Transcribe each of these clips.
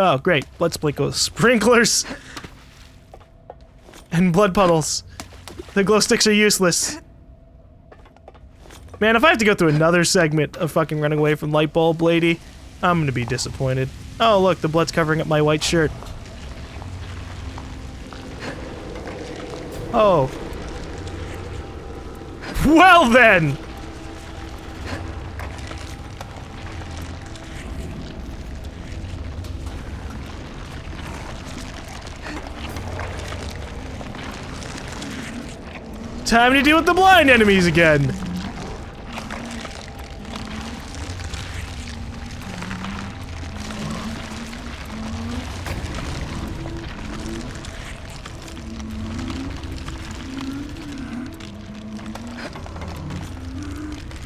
Oh, great. Blood sprinklers. And blood puddles. The glow sticks are useless. Man, if I have to go through another segment of fucking running away from light bulb lady, I'm gonna be disappointed. Oh, look, the blood's covering up my white shirt. Oh. Well then! Time to deal with the blind enemies again!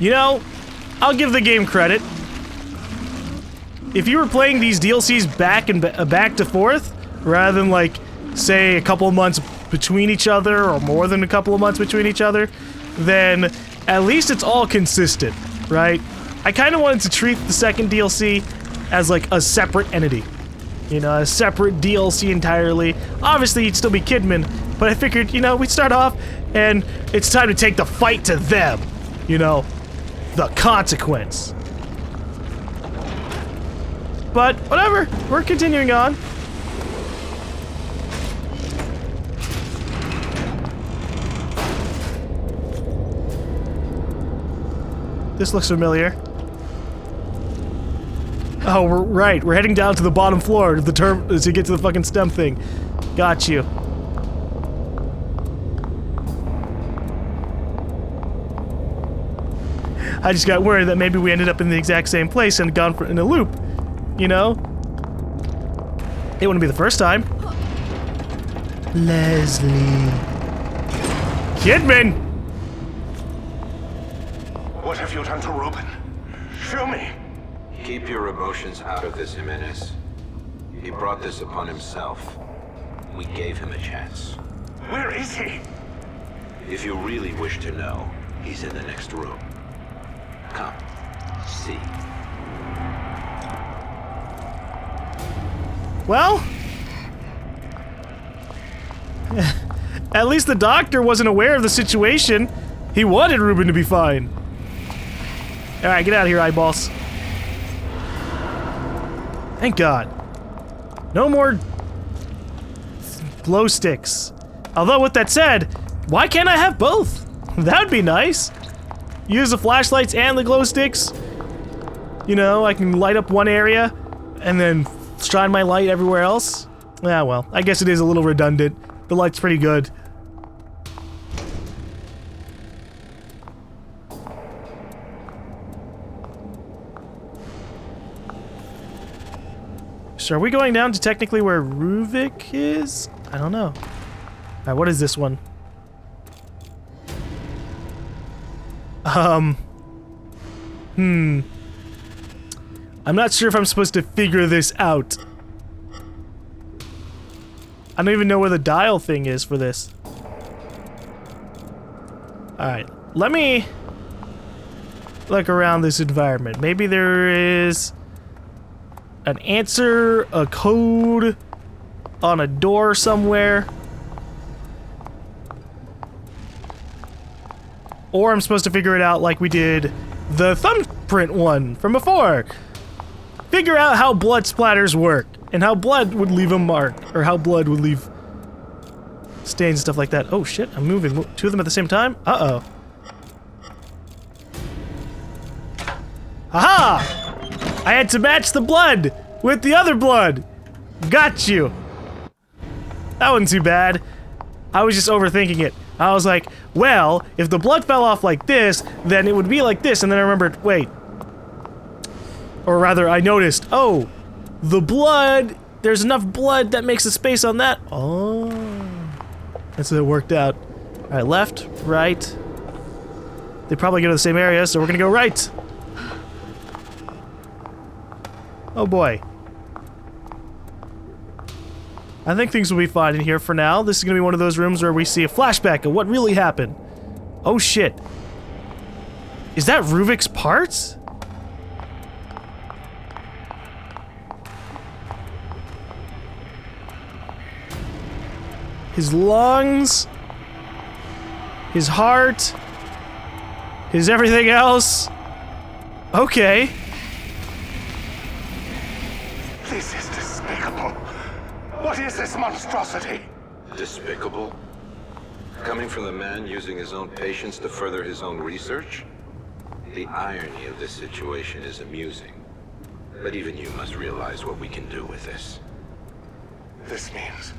You know, I'll give the game credit. If you were playing these DLCs back to forth, rather than like, say, a couple of months between each other, or more than a couple of months between each other, then at least it's all consistent, right? I kind of wanted to treat the second DLC as like a separate entity. You know, a separate DLC entirely. Obviously, you'd still be Kidman, but I figured, you know, we'd start off, and it's time to take the fight to them. You know, the consequence. But, whatever, we're continuing on. This looks familiar. Oh, we're heading down to the bottom floor to get to the fucking stem thing. Got you. I just got worried that maybe we ended up in the exact same place and gone in a loop. You know? It wouldn't be the first time. Leslie. Kidman! What have you done to Ruben? Show me! Keep your emotions out of this, Jimenez. He brought this upon himself. We gave him a chance. Where is he? If you really wish to know, he's in the next room. Come, see. Well, at least the doctor wasn't aware of the situation. He wanted Ruben to be fine. Alright, get out of here, eyeballs. Thank God. No more glow sticks. Although, with that said, why can't I have both? That would be nice. Use the flashlights and the glow sticks. You know, I can light up one area and then shine my light everywhere else. Ah, well, I guess it is a little redundant. The light's pretty good. So are we going down to technically where Ruvik is? I don't know. Alright, what is this one? I'm not sure if I'm supposed to figure this out. I don't even know where the dial thing is for this. Alright, let me look around this environment. Maybe there is an answer, a code on a door somewhere. Or I'm supposed to figure it out like we did the thumbprint one from before. Figure out how blood splatters work, and how blood would leave a mark, or how blood would leave stains and stuff like that. Oh shit, I'm moving two of them at the same time? Uh-oh. Aha! I had to match the blood with the other blood! Got you! That wasn't too bad. I was just overthinking it. I was like, well, if the blood fell off like this, then it would be like this, and then I remembered, wait. Or rather, I noticed, oh, the blood, there's enough blood that makes a space on that. Oh. That's how it worked out. Alright, left, right. They probably go to the same area, so we're gonna go right. Oh boy. I think things will be fine in here for now. This is gonna be one of those rooms where we see a flashback of what really happened. Oh shit. Is that Ruvik's parts? his lungs, his heart, his everything else. Okay. This is despicable. What is this monstrosity? Despicable? Coming from the man using his own patients to further his own research? The irony of this situation is amusing. But even you must realize what we can do with this. This means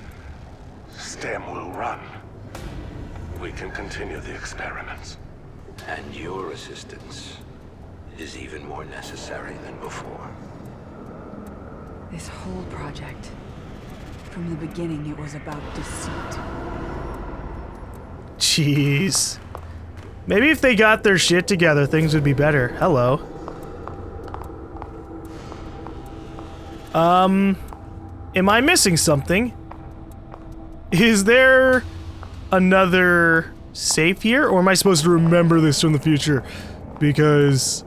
STEM will run. We can continue the experiments. And your assistance is even more necessary than before. This whole project, from the beginning, it was about deceit. Jeez. Maybe if they got their shit together, things would be better. Hello. Am I missing something? Is there another safe here? Or am I supposed to remember this from the future? Because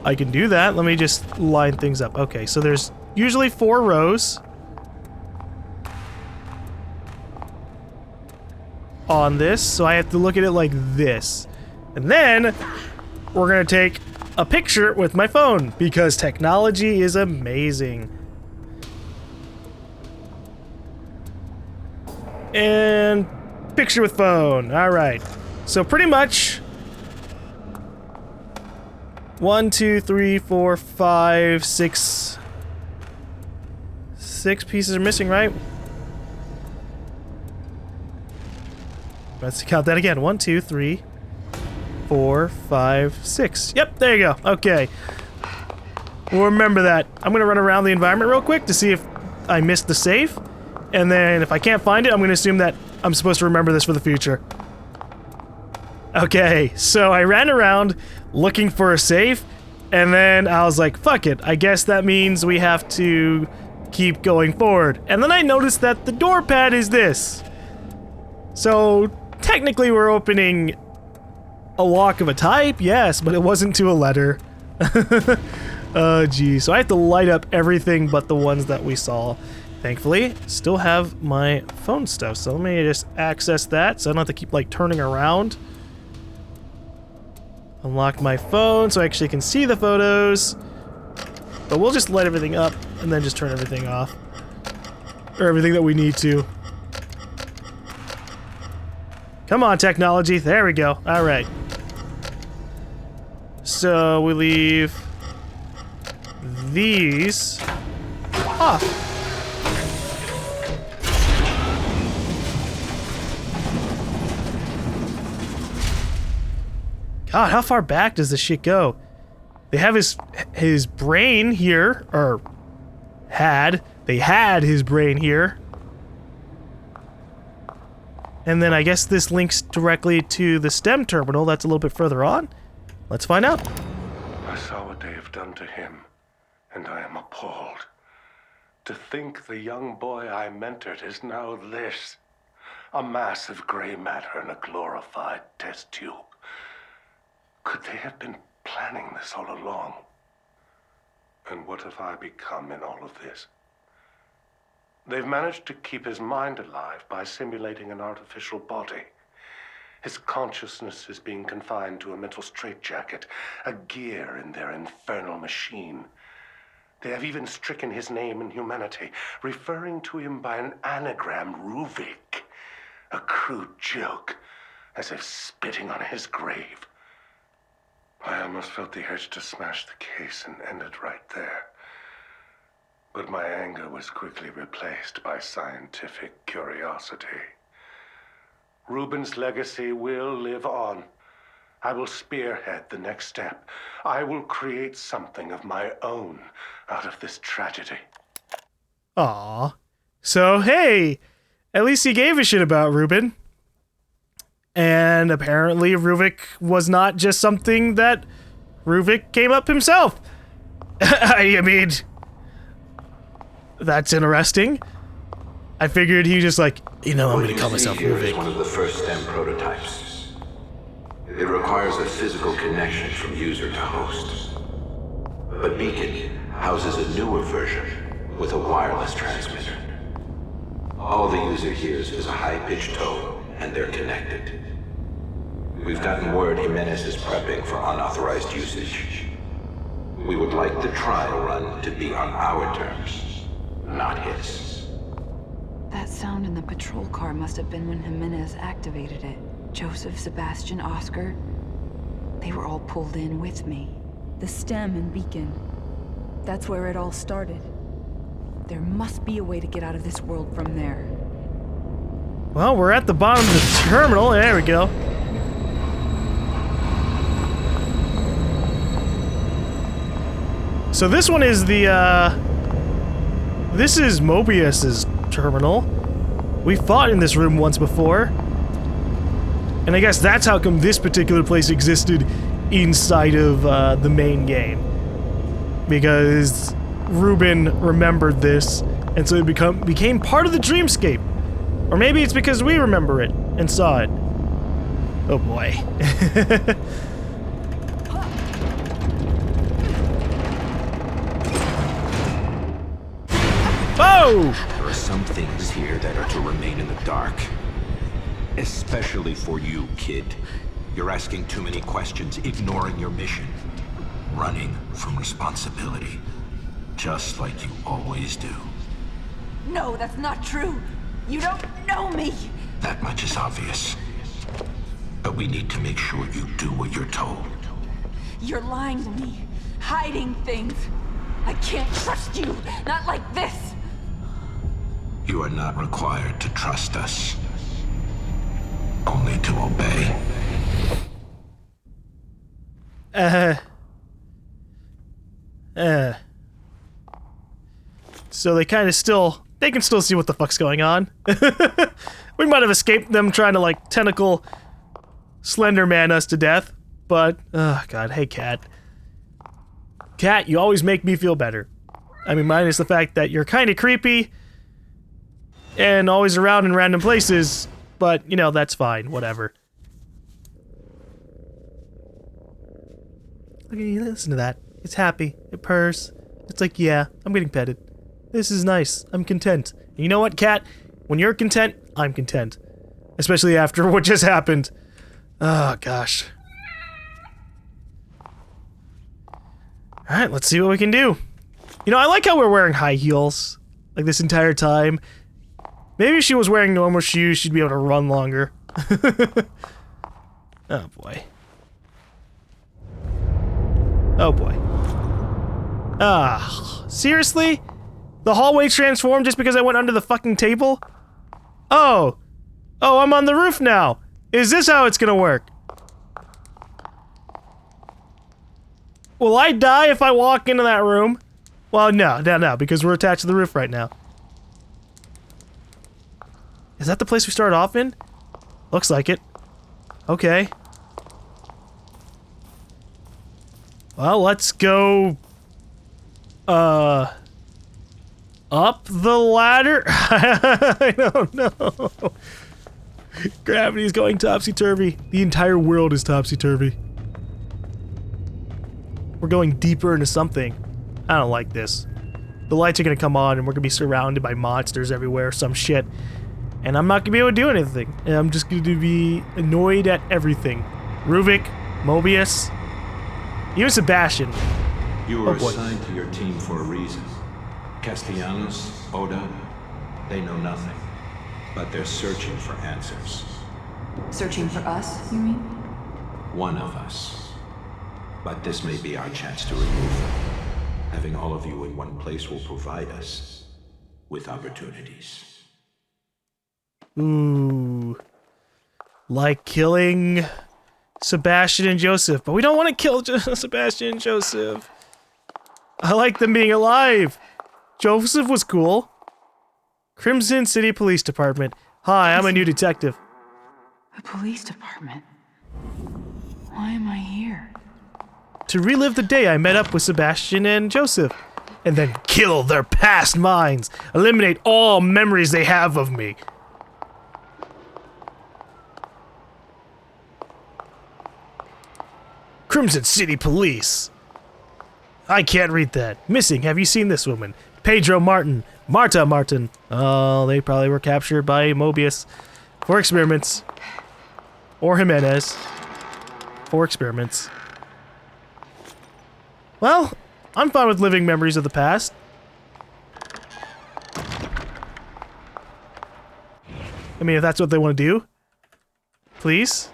I can do that. Let me just line things up. Okay, so there's usually 4 rows on this, so I have to look at it like this. And then we're gonna take a picture with my phone because technology is amazing. And picture with phone. All right. So pretty much 1, 2, 3, 4, 5, 6 pieces are missing, right? Let's count that again. 1, 2, 3, 4, 5, 6. Yep, there you go. Okay. We'll remember that. I'm gonna run around the environment real quick to see if I missed the safe. And then if I can't find it, I'm gonna assume that I'm supposed to remember this for the future. Okay, so I ran around looking for a safe, and then I was like, fuck it. I guess that means we have to keep going forward. And then I noticed that the door pad is this. So technically we're opening a lock of a type, yes, but it wasn't to a letter. Oh, geez. So I have to light up everything but the ones that we saw. Thankfully, still have my phone stuff, so let me just access that so I don't have to keep, like, turning around. Unlock my phone so I actually can see the photos. But we'll just light everything up and then just turn everything off. Or everything that we need to. Come on, technology. There we go. All right. So we leave these off. God, how far back does this shit go? They have his brain here, or they had his brain here. And then I guess this links directly to the STEM terminal that's a little bit further on. Let's find out. I saw what they have done to him, and I am appalled. To think the young boy I mentored is now this. A mass of gray matter in a glorified test tube. Could they have been planning this all along? And what have I become in all of this? They've managed to keep his mind alive by simulating an artificial body. His consciousness is being confined to a mental straitjacket, a gear in their infernal machine. They have even stricken his name in humanity, referring to him by an anagram, Ruvik. A crude joke, as if spitting on his grave. I almost felt the urge to smash the case and end it right there. But my anger was quickly replaced by scientific curiosity. Reuben's legacy will live on. I will spearhead the next step. I will create something of my own out of this tragedy. Aww. So, hey, at least he gave a shit about Reuben. And apparently Ruvik was not just something that Ruvik came up himself. I mean, that's interesting. I figured he was just like, you know, I'm gonna call myself Ruvik. One of the first STEM prototypes. It requires a physical connection from user to host. But Beacon houses a newer version with a wireless transmitter. All the user hears is a high-pitched tone, and they're connected. We've gotten word Jimenez is prepping for unauthorized usage. We would like the trial run to be on our terms, not his. That sound in the patrol car must have been when Jimenez activated it. Joseph, Sebastian, Oscar, they were all pulled in with me. The stem and beacon. That's where it all started. There must be a way to get out of this world from there. Well, we're at the bottom of the terminal. There we go. So this one is the, this is Mobius's terminal. We fought in this room once before. And I guess that's how come this particular place existed inside of, the main game. Because Ruben remembered this, and so it became part of the dreamscape. Or maybe it's because we remember it and saw it. Oh boy. Oh! There are some things here that are to remain in the dark. Especially for you, kid. You're asking too many questions, ignoring your mission. Running from responsibility. Just like you always do. No, that's not true. You don't know me. That much is obvious. But we need to make sure you do what you're told. You're lying to me, hiding things. I can't trust you, not like this. You are not required to trust us. Only to obey. So they kind of they can still see what the fuck's going on. We might have escaped them trying to, like, tentacle Slender Man us to death, but, oh god, hey Cat. Cat, you always make me feel better. I mean, minus the fact that you're kind of creepy and always around in random places, but, you know, that's fine, whatever. Look at you, listen to that. It's happy. It purrs. It's like, yeah, I'm getting petted. This is nice. I'm content. And you know what, Cat? When you're content, I'm content. Especially after what just happened. Oh, gosh. Alright, let's see what we can do. You know, I like how we're wearing high heels. Like, this entire time. Maybe if she was wearing normal shoes, she'd be able to run longer. Oh, boy. Oh, boy. Ah, seriously? The hallway transformed just because I went under the fucking table? Oh. Oh, I'm on the roof now. Is this how it's gonna work? Will I die if I walk into that room? Well, no, because we're attached to the roof right now. Is that the place we started off in? Looks like it. Okay. Well, let's go... up the ladder? I don't know. Gravity's going topsy-turvy. The entire world is topsy-turvy. We're going deeper into something. I don't like this. The lights are gonna come on and we're gonna be surrounded by monsters everywhere, some shit. And I'm not gonna be able to do anything. And I'm just gonna be annoyed at everything. Ruvik, Mobius, even Sebastian. You were assigned to your team for a reason. Castellanos, Oda, they know nothing. But they're searching for answers. Searching for us, you mean? One of us. But this may be our chance to remove them. Having all of you in one place will provide us with opportunities. Ooh. Like killing Sebastian and Joseph. But we don't want to kill Sebastian and Joseph. I like them being alive. Joseph was cool. Crimson City Police Department. Hi, I'm a new detective. The police department? Why am I here? To relive the day I met up with Sebastian and Joseph. And then kill their past minds. Eliminate all memories they have of me. Crimson City Police. I can't read that. Missing, have you seen this woman? Pedro Martin, Marta Martin. Oh, they probably were captured by Mobius for experiments. Or Jimenez for experiments. Well, I'm fine with living memories of the past. I mean, if that's what they want to do. Please.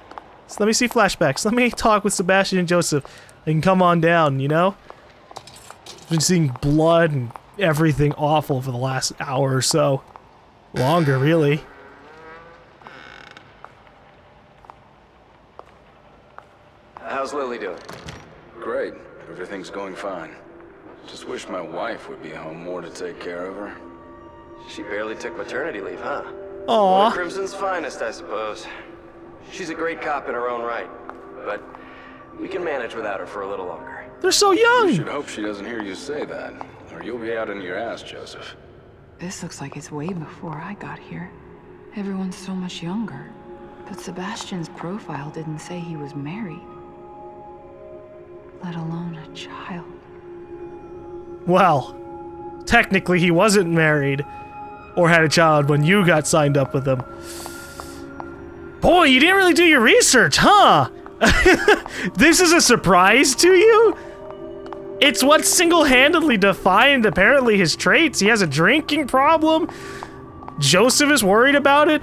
So let me see flashbacks. Let me talk with Sebastian and Joseph. They can come on down, you know? I've been seeing blood and everything awful for the last hour or so. Longer, really. How's Lily doing? Great. Everything's going fine. Just wish my wife would be home more to take care of her. She barely took maternity leave, huh? One Aww. of Crimson's finest, I suppose. She's a great cop in her own right, but we can manage without her for a little longer. They're so You young! should hope she doesn't hear you say that, or you'll be out in your ass, Joseph. This looks like it's way before I got here. Everyone's so much younger. But Sebastian's profile didn't say he was married. Let alone a child. Well, technically he wasn't married or had a child when you got signed up with him. Boy, you didn't really do your research, huh? This is a surprise to you? It's what single-handedly defined, apparently, his traits. He has a drinking problem. Joseph is worried about it.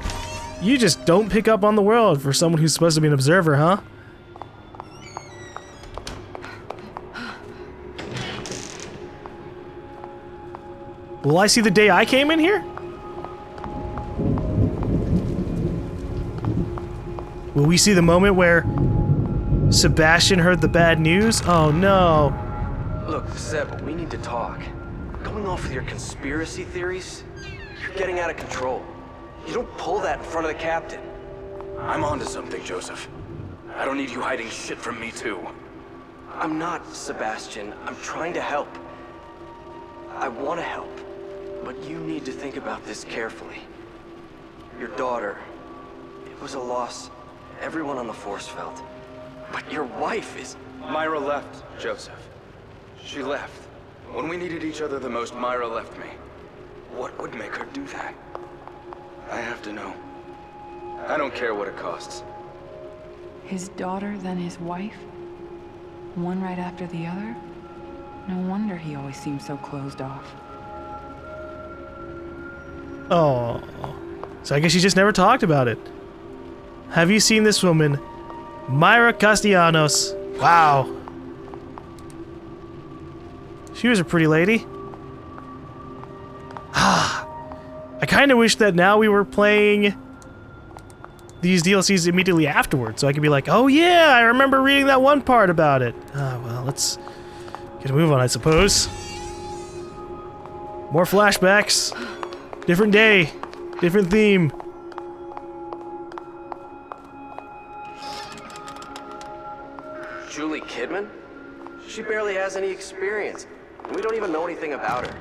You just don't pick up on the world for someone who's supposed to be an observer, huh? Will I see the day I came in here? Will we see the moment where Sebastian heard the bad news? Oh no. Look, Seb, we need to talk. Going off with your conspiracy theories? You're getting out of control. You don't pull that in front of the captain. I'm onto something, Joseph. I don't need you hiding shit from me, too. I'm not, Sebastian. I'm trying to help. I want to help. But you need to think about this carefully. Your daughter, it was a loss everyone on the force felt. But your wife is... Myra left, Joseph. She left. When we needed each other the most, Myra left me. What would make her do that? I have to know. I don't care what it costs. His daughter, then his wife? One right after the other? No wonder he always seemed so closed off. Oh. So I guess you just never talked about it. Have you seen this woman? Myra Castellanos. Wow. She was a pretty lady. Ah. I kind of wish that now we were playing these DLCs immediately afterwards, so I could be like, oh yeah, I remember reading that one part about it. Ah, well, let's get a move on, I suppose. More flashbacks. Different day. Different theme. Julie Kidman? She barely has any experience. We don't even know anything about her.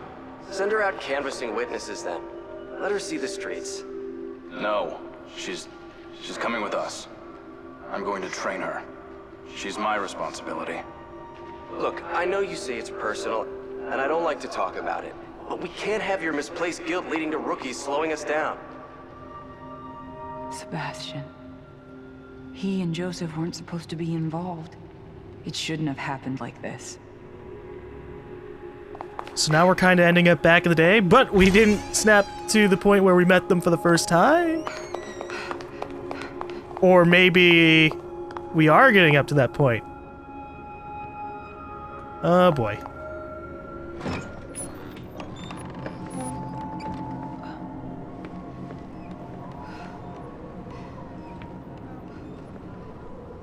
Send her out canvassing witnesses then. Let her see the streets. No. She's coming with us. I'm going to train her. She's my responsibility. Look, I know you say it's personal, and I don't like to talk about it, but we can't have your misplaced guilt leading to rookies slowing us down. Sebastian. He and Joseph weren't supposed to be involved. It shouldn't have happened like this. So now we're kind of ending up back in the day, but we didn't snap to the point where we met them for the first time. Or maybe we are getting up to that point. Oh boy.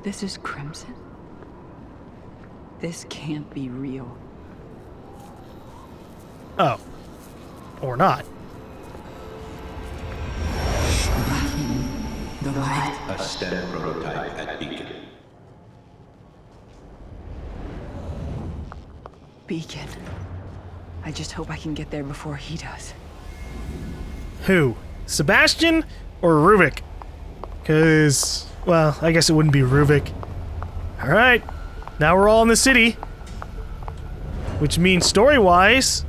This is Crimson? This can't be real. Oh. Or not. The light. A STEM prototype at Beacon. Beacon. I just hope I can get there before he does. Who? Sebastian or Ruvik? Cause, well, I guess it wouldn't be Ruvik. Alright. Now we're all in the city. Which means story-wise,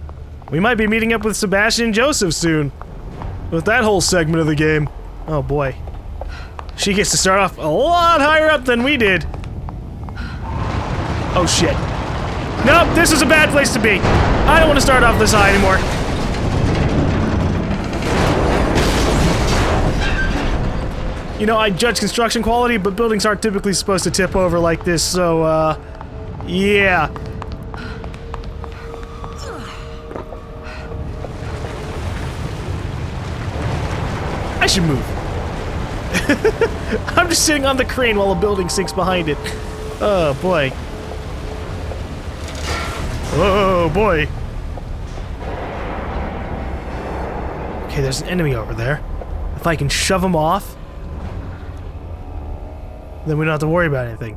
We might be meeting up with Sebastian and Joseph soon. With that whole segment of the game. Oh boy. She gets to start off a lot higher up than we did. Oh shit. Nope, this is a bad place to be. I don't want to start off this high anymore. You know, I judge construction quality, but buildings aren't typically supposed to tip over like this, so, yeah. I should move. I'm just sitting on the crane while a building sinks behind it. Oh, boy. Oh, boy. Okay, there's an enemy over there. If I can shove him off, then we don't have to worry about anything.